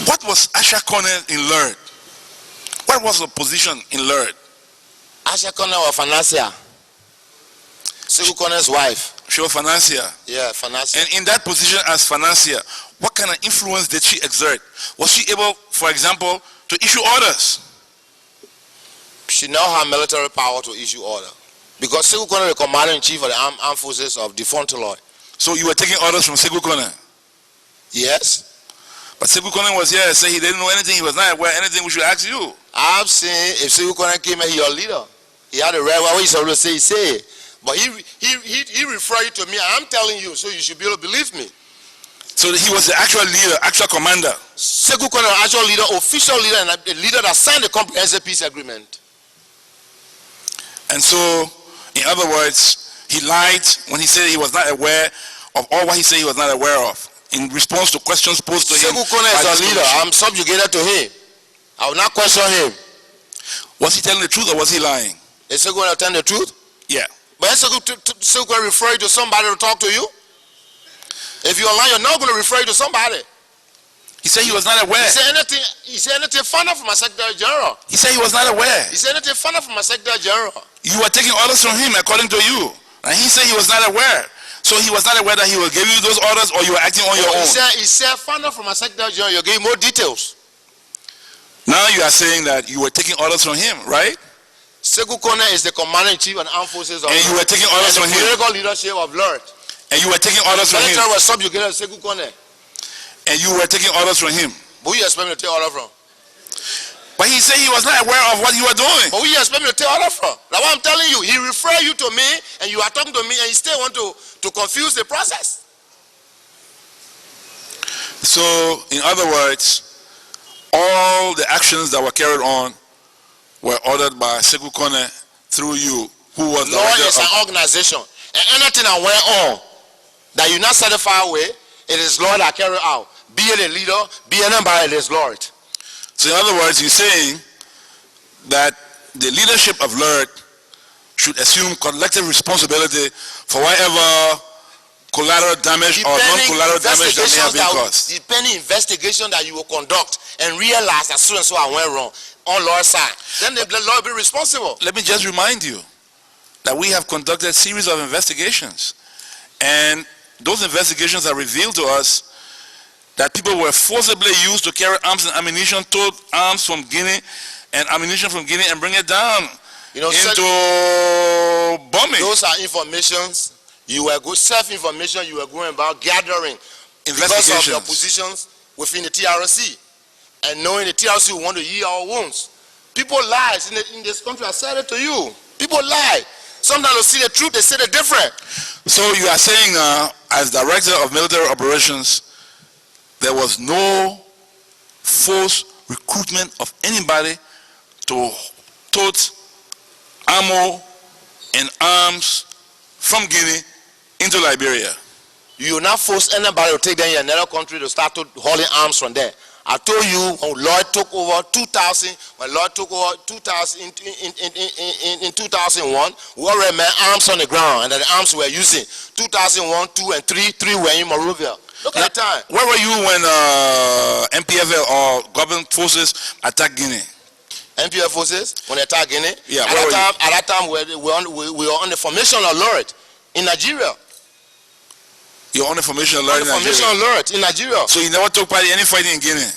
What was Asha Corner in Lerd? What was the position in Lerd? Asha Corner was financier. Sekou Corner's wife. She was financier. Yeah, financier. And in that position as financier, what kind of influence did she exert? Was she able, for example, to issue orders? She now had military power to issue order. Because Sekou Corner is the commander-in-chief of the armed forces of the Fontoloy. So you were taking orders from Sekou Corner? Yes. But Sekou Corner was here and said he didn't know anything, he was not aware of anything, we should ask you. I've seen if Sekou Corner came here, he's your leader. He had a right what he's always say, he say. But he referred you to me, I'm telling you, so you should be able to believe me. So he was the actual leader, actual commander. Sekou Corner, actual leader, official leader, and a leader that signed the comprehensive peace agreement. And so, in other words, he lied when he said he was not aware of all what he said he was not aware of. In response to questions posed to him. Sekou Corner is our leader. I'm subjugated to him. I will not question him. Was he telling the truth or was he lying? Is Sekou Corner telling the truth? Yeah. But is Sekou Corner refer you to somebody to talk to you? If you're lying, you're not going to refer you to somebody. He said he was not aware. He said anything further from my Secretary General. He said he was not aware. He said anything further from my Secretary General. You were taking orders from him according to you. And he said he was not aware. So he was not aware that he will give you those orders or you were acting on your own. He said further from my Secretary General, you gave more details. Now you are saying that you were taking orders from him, right? Sekou Corner is the commander-in-chief of the armed forces of and you were taking orders from him. The political leadership of Lord. And you were taking orders from him. The military was subjugated to Sekou Corner. And you were taking orders from him. But who you expect me to take order from? But he said he was not aware of what you were doing. But who you expect me to take order from? That's what I'm telling you. He referred you to me and you are talking to me and you still want to confuse the process. So, in other words, all the actions that were carried on were ordered by Sekou Corner through you, who was the law is an organization. And anything that went on that you're not satisfied with, it is law that carry out. Be it a leader, be it anybody, it is Lord. So in other words, you're saying that the leadership of LERD should assume collective responsibility for whatever collateral damage or non-collateral damage that may have been caused. Depending investigation that you will conduct and realize that so and so I went wrong on Lord's side, then the Lord will be responsible. Let me just remind you that we have conducted a series of investigations, and those investigations have revealed to us that people were forcibly used to carry arms and ammunition, told arms from Guinea and ammunition from Guinea and bring it down into bombing. Those are informations you were good, self-information you were going about gathering because of your positions within the TRC and knowing the TRC will want to heal our wounds. People lie in this country. I said it to you. People lie. Sometimes they see the truth, they say the different. So you are saying now, as director of military operations, there was no forced recruitment of anybody to tote ammo and arms from Guinea into Liberia. You will not force anybody to take them in another country to start hauling arms from there. I told you when Lloyd took over 2000, when Lloyd took over 2000 in 2001, we already met arms on the ground, and the arms we were using 2001, 2, and 3 were in Monrovia. Look at the time. Where were you when NPFL or government forces attacked Guinea? NPFL forces when they attacked Guinea? Yeah. At that time, we were on the formation alert in Nigeria. You're on the formation alert in Nigeria? Formation alert in Nigeria. So you never took part in any fighting in Guinea?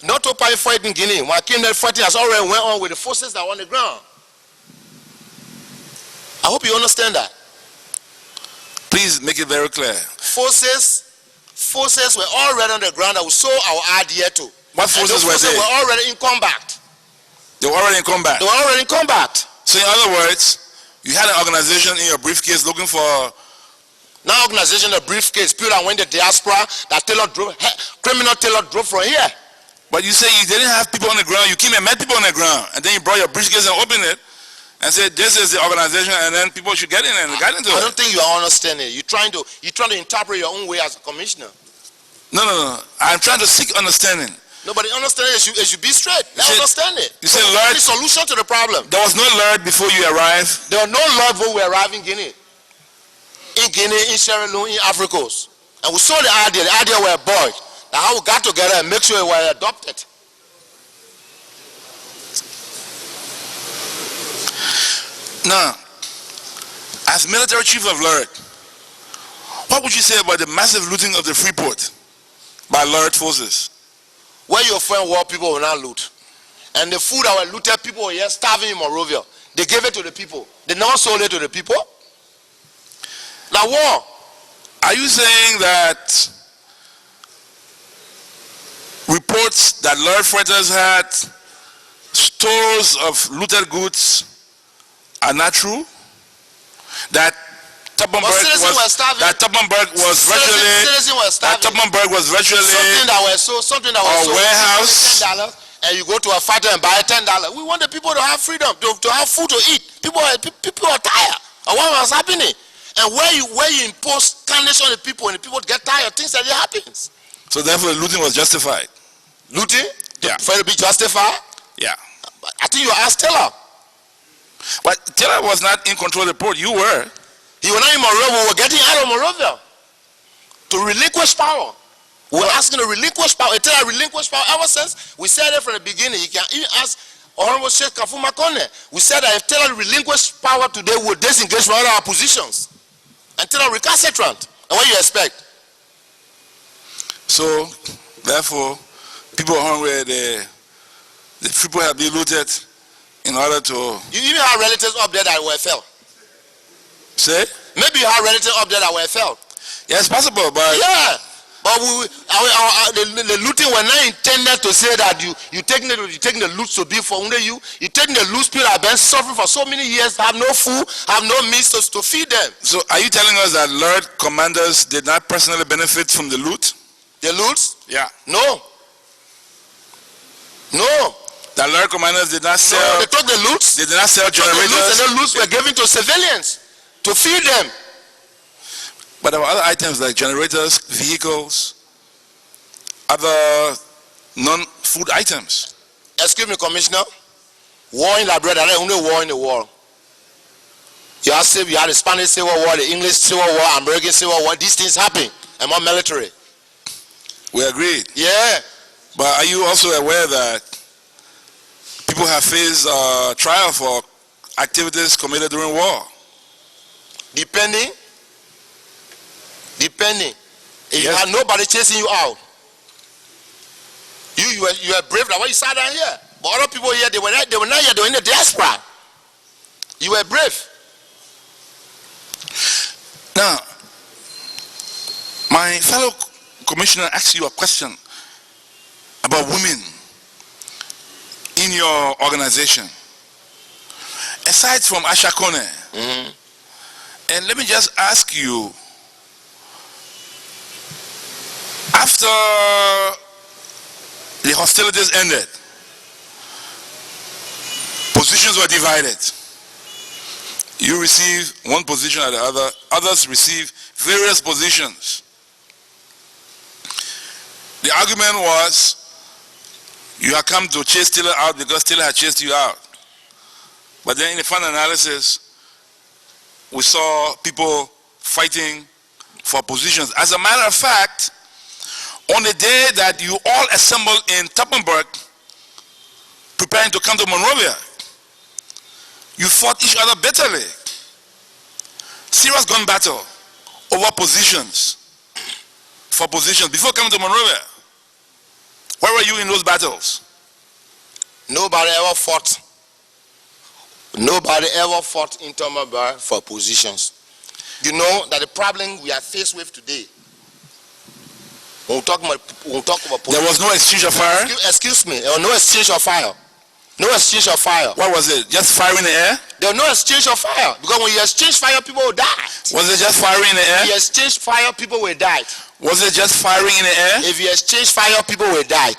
Not took part in fighting in Guinea. When I came there, fighting has already went on with the forces that were on the ground. I hope you understand that. Please make it very clear. Forces were already on the ground that we sold our idea to. What forces were they? They were already in combat. They were already in combat? They were already in combat. So in other words, you had an organization in your briefcase looking for... Now organization, a briefcase, people that went to diaspora, that criminal Taylor drove from here. But you say you didn't have people on the ground, you came and met people on the ground, and then you brought your briefcase and opened it, and said this is the organization, and then people should get in and got into it. I don't think you are understanding. You're trying to interpret your own way as a commissioner. No. I'm trying to seek understanding. Nobody understands it. You should be straight. Let's understand it. You said LERD. The solution to the problem. There was no LERD before you arrived? There was no LERD before we arrived in Guinea. In Guinea, in Sierra Leone, in Ivory Coast. And we saw the idea. The idea were boys. how we got together and make sure we were adopted. Now, as military chief of Lorette, what would you say about the massive looting of the Freeport by Lorette forces? Where your friend war, people will not loot. And the food that were looted, people were here starving in Monrovia. They gave it to the people. They never sold it to the people. Now war. Are you saying that reports that Lorette fighters had stores of looted goods are not true? That Toppenberg was virtually something that was a warehouse. $10, and you go to a fighter and buy $10. We want the people to have freedom, to have food to eat. People are tired of what was happening. And where you impose kindness on the people and the people get tired, things like that happens. So therefore looting was justified. Looting? Yeah. For it to be justified? Yeah. I think you asked Taylor. But Taylor was not in control of the port. You were. He was not in Monrovia. We were getting out of Monrovia to relinquish power. We were asking to relinquish power. Taylor relinquished power ever since. We said it from the beginning. You can even ask Honorable Sheikh Kafuma Kone. We said that if Taylor relinquished power today, we would disengage from all our positions. And Taylor recalcitrant. And what do you expect? So, therefore, people are hungry. The people have been looted in order to... You even have relatives up there that were fell. Say? Maybe you have relatives up there that were fell. Yeah, it's possible, but... Yeah. But the looting were not intended to say that you taking the loot to be for only you. You taking the loot, people have been suffering for so many years, have no food, have no means to feed them. So are you telling us that Lorette commanders did not personally benefit from the loot? The loot? Yeah. No. That Lorette commanders did not sell... No, they took the loot. They did not sell generators. And the loot were given to civilians to feed them. But there were other items like generators, vehicles, other non-food items. Excuse me, Commissioner. War in Liberia, there is only war in the world. You have the Spanish Civil War, the English Civil War, American Civil War. These things happen among military. We agreed. Yeah. But are you also aware that people have faced trial for activities committed during war? Depending. If you Yes. have nobody chasing you out, you were brave. That's why you sat down here. But other people here, they were not here. They were in the diaspora. You were brave. Now, my fellow commissioner asked you a question about women in your organization. Aside from Asha Kone, and let me just ask you, after the hostilities ended, positions were divided. You receive one position or the other, others receive various positions. The argument was you had come to chase Taylor out because Taylor had chased you out. But then in the final analysis, we saw people fighting for positions. As a matter of fact, on the day that you all assembled in Toppenberg, preparing to come to Monrovia, you fought each other bitterly. Serious gun battle over positions, for positions, before coming to Monrovia. Where were you in those battles? Nobody ever fought. Nobody ever fought in Toppenberg for positions. You know that the problem we are faced with today, when we talk about positions, there was no exchange of fire? Excuse me, there was no exchange of fire. No exchange of fire. What was it? Just fire in the air? There was no exchange of fire. Because when you exchange fire, people will die. Was it just firing in the air? If you exchange fire, people will die. Was it just firing in the air? If you exchange fire, people will die.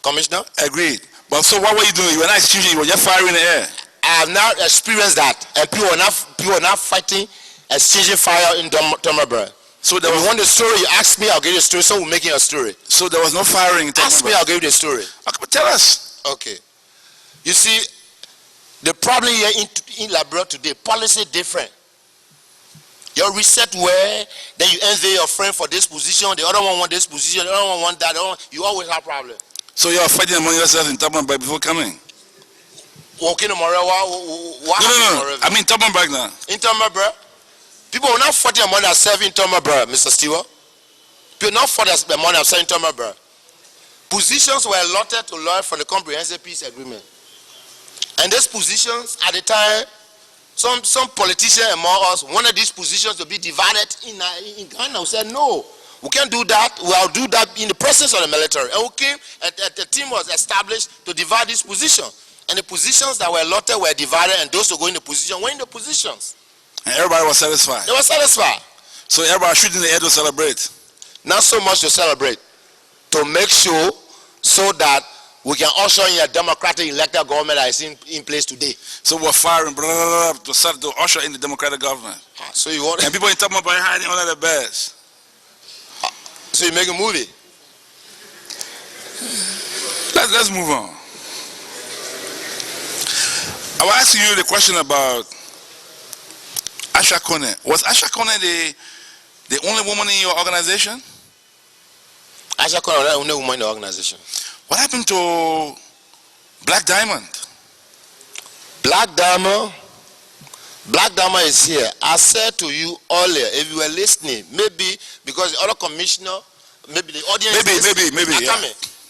Commissioner? Agreed. But so what were you doing? You were not exchanging, you were just firing in the air. I have now experienced that. And people are not fighting, exchanging fire in Toppenberg. So there if was, you want the story, you ask me, I'll give you the story. So we're making a story. so there was no firing in Ask me, I'll give you the story. Okay, tell us. Okay. You see, the problem here in Liberia today, policy different. You reset where, then you envy your friend for this position, the other one want this position, the other one want that, you always have problems. So you are fighting among yourselves in Toppenberg before coming? Walking in Monrovia, what No. I mean Toppenberg now. In Toppenberg? People are not fighting among themselves in Toppenberg, Mr. Stewart. People are not fighting among themselves in Toppenberg. Positions were allotted to lawyers from the Comprehensive Peace Agreement. And these positions, at the time, some politicians among us wanted these positions to be divided in Ghana. We said, no, we can't do that. We'll do that in the presence of the military. And we came, and the team was established to divide these positions. And the positions that were allotted were divided, and those who go in the position were in the positions. And everybody was satisfied? They were satisfied. So everybody shooting the air to celebrate? Not so much to celebrate, to make sure so that we can usher in a democratic elected government that is in place today. So we're firing to usher in the democratic government. So you want? And people in Toppenberg are hiding under the beds. So you make a movie? Let's move on. I was asking you the question about Asha Kone. Was Asha Kone the only woman in your organization? Asha Kone was the only woman in the organization. What happened to Black Diamond? Black Diamond is here. I said to you earlier, if you were listening, maybe because the other commissioner, maybe the audience maybe yeah.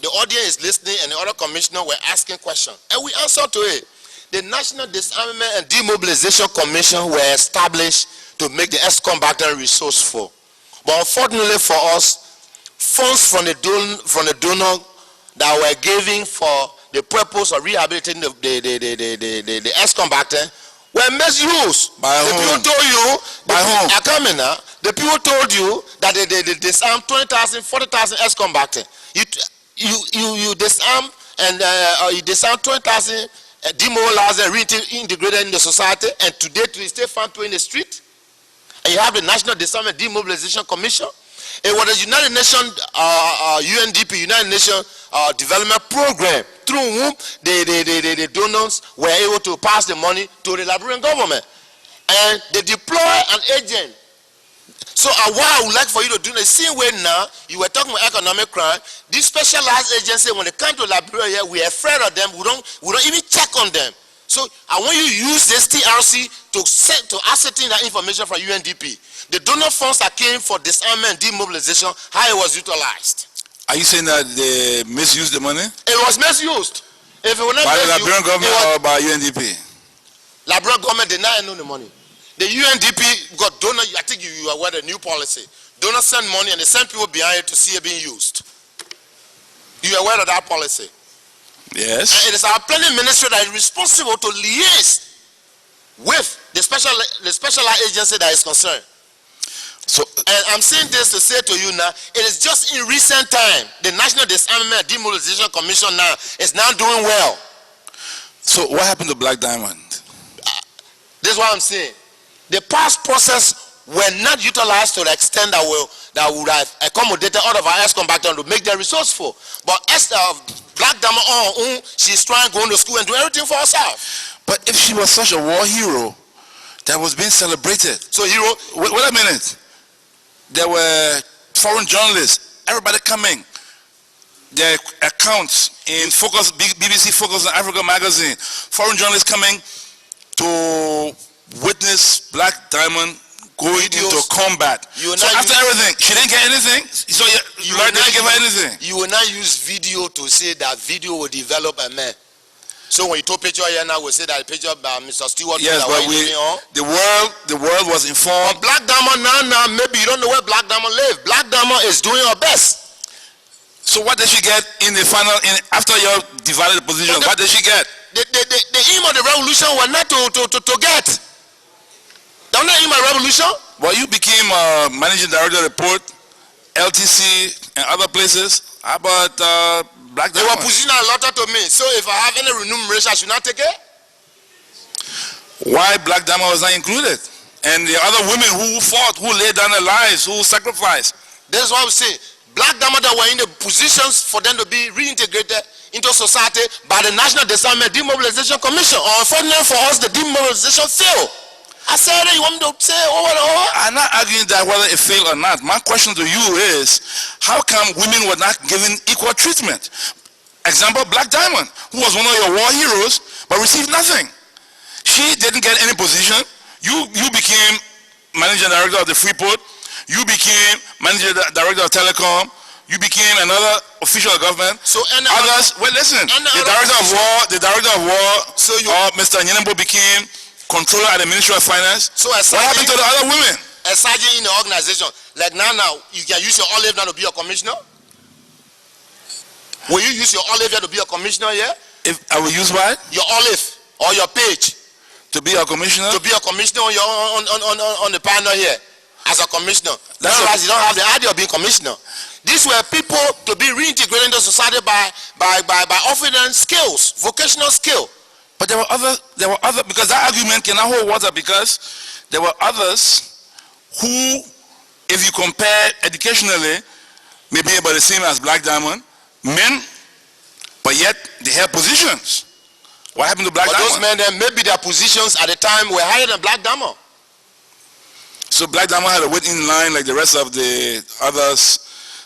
The audience is listening and the other commissioner were asking questions. And we answered to it. The National Disarmament and Demobilization Commission were established to make the ex-combatant resourceful. But unfortunately for us, funds from the donor that were given for the purpose of rehabilitating the ex-combatant were misused. By whom? People told you. By whom? I come in now. The people told you that they disarmed 20,000, 40,000 ex-combatants. You disarm and you disarm 20,000, demoralized and reintegrated in the society, and today you still found in the street. And you have the National Disarmament Demobilization Commission. It was the United Nations, UNDP, United Nations Development Program, through whom the donors were able to pass the money to the Liberian government. And they deploy an agent. So what I would like for you to do, the same way now, you were talking about economic crime, this specialized agency, when they come to Liberia, we are afraid of them, we don't even check on them. So I want you to use this TRC to ascertain that information from UNDP. The donor funds that came for disarmament and demobilization, how it was utilized. Are you saying that they misused the money? It was misused. If it was not by the Liberian government or by UNDP? Liberian government did not know the money. The UNDP got donor, I think you are aware of the new policy. Donors send money and they send people behind it to see it being used. You are aware of that policy? Yes. And it is our planning ministry that is responsible to liaise with the specialized agency that is concerned. So, and I'm saying this to say to you now, it is just in recent time, the National Disarmament and Demobilization Commission now is now doing well. So what happened to Black Diamond? This is what I'm saying. The past process were not utilized to the extent that would have accommodated all of our ex-combatants to make them resourceful. But as Black Diamond she's trying to go to school and do everything for herself. But if she was such a war hero that was being celebrated. So hero, wait a minute. There were foreign journalists, everybody coming. Their accounts in Focus, BBC Focus on Africa magazine. Foreign journalists coming to witness Black Diamond going into combat. So after everything, she didn't get anything? So you didn't give her anything? You will not use video to say that video will develop a man. So when you took picture here now, we say that picture by Mr. Stewart. Yes, but the world was informed. But Black Diamond now, maybe you don't know where Black Diamond lives. Black Diamond is doing her best. So what did she get in the final, after you divided the position, what did she get? The aim of the revolution was not to get. That's not aim of the revolution. Well, you became managing director of the port, LTC, and other places. How about Black Diamond? They were positioning a lot to me. So if I have any remuneration, I should not take it. Why Black Diamond was not included? And the other women who fought, who laid down their lives, who sacrificed. This is what I'm saying. Black Diamond that were in the positions for them to be reintegrated into society by the National Disarmament Demobilization Commission. Unfortunately for us, the demobilization failed. I said it, you want me to say over and over? I'm not arguing that whether it failed or not. My question to you is, how come women were not given equal treatment? Example, Black Diamond, who was one of your war heroes, but received nothing. She didn't get any position. You became managing director of the Freeport. You became managing director of Telecom. You became another official of government. So others, well, listen, the director of war, so Mr. Nyenembo became controller at the Ministry of Finance. So what happened to the other women? A sergeant in the organization, like now you can use your olive now to be a commissioner. Will you use your olive here to be a commissioner here? If I will use what? Your olive or your page to be a commissioner. To be a commissioner on the panel here as a commissioner. Otherwise, you don't have the idea of being commissioner. These were people to be reintegrated into society by offering them skills, vocational skill. But there were other, because that argument cannot hold water, because there were others who, if you compare educationally, may be about the same as Black Diamond, men, but yet they held positions. What happened to Black Diamond? Those men, then maybe their positions at the time were higher than Black Diamond. So Black Diamond had to wait in line like the rest of the others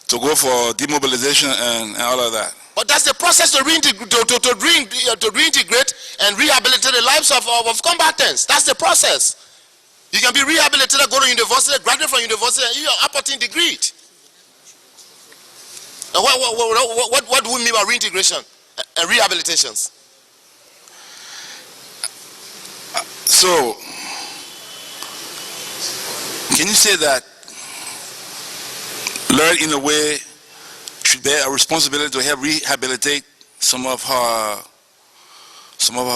to go for demobilization and all of that. But that's the process to reintegrate and rehabilitate the lives of combatants. That's the process. You can be rehabilitated, go to university, graduate from university, and you're apporting degree. Now what do we mean by reintegration and rehabilitations? So, can you say that Lord, in a way, should bear a responsibility to help rehabilitate some of her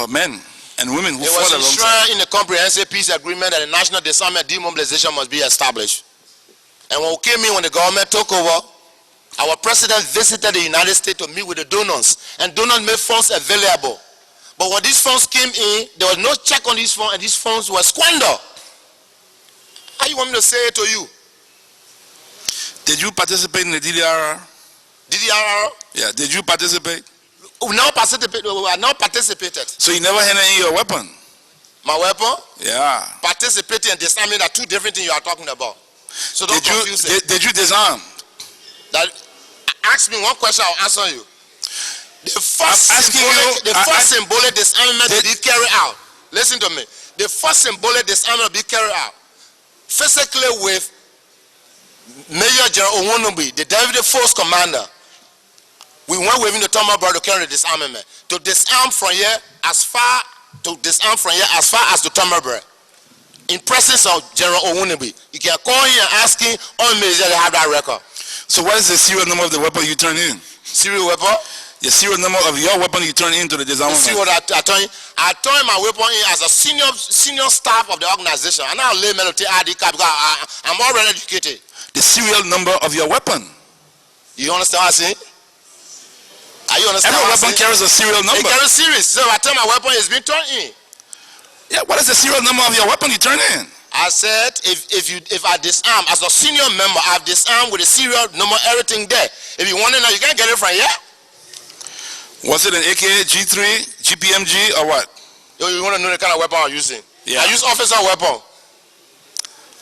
men and women who fought alongside? It was enshrined in the comprehensive peace agreement that a national disarmament demobilization must be established. And when we came in, when the government took over, our president visited the United States to meet with the donors, and donors made funds available. But when these funds came in, there was no check on these funds, and these funds were squandered. How you want me to say it to you? Did you participate in the DDR? DDR? Yeah, did you participate? We have not participated. So you never handed in your weapon? My weapon? Yeah. Participating and disarming are two different things you are talking about. So don't confuse it. Did you disarm? Ask me one question, I'll answer you. The first symbolic disarmament to be carried out. Listen to me. The first symbolic disarmament to be carried out. Physically with Major General Owunubi, the David Force Commander. We went with him to Tomabra to carry the disarmament. To disarm from here as far as to Tomabra. In presence of General Owunubi. You can call him and ask him, all Major they have that record. So what is the serial number of the weapon you turn in? Serial weapon? The serial number of your weapon you turn into the disarmament. See what I turn my weapon in as a senior staff of the organization. And I'll lay melody ID card because I'm already educated. The serial number of your weapon. You understand what I'm saying? Are you understand? Every weapon carries a serial number. It carries series. So I tell my weapon is being turned in. Yeah, what is the serial number of your weapon you turn in? I said if I disarm as a senior member, I've disarmed with the serial number, everything there. If you want to know, you can't get it from here. Was it an AK, G3, GPMG, or what? You want to know the kind of weapon I'm using? Yeah. I use officer weapon.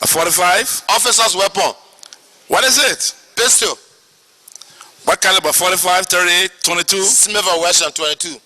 A 45? Officer's weapon. What is it? Pistol. What caliber? 45, 38, 22? Smith & Wesson 22.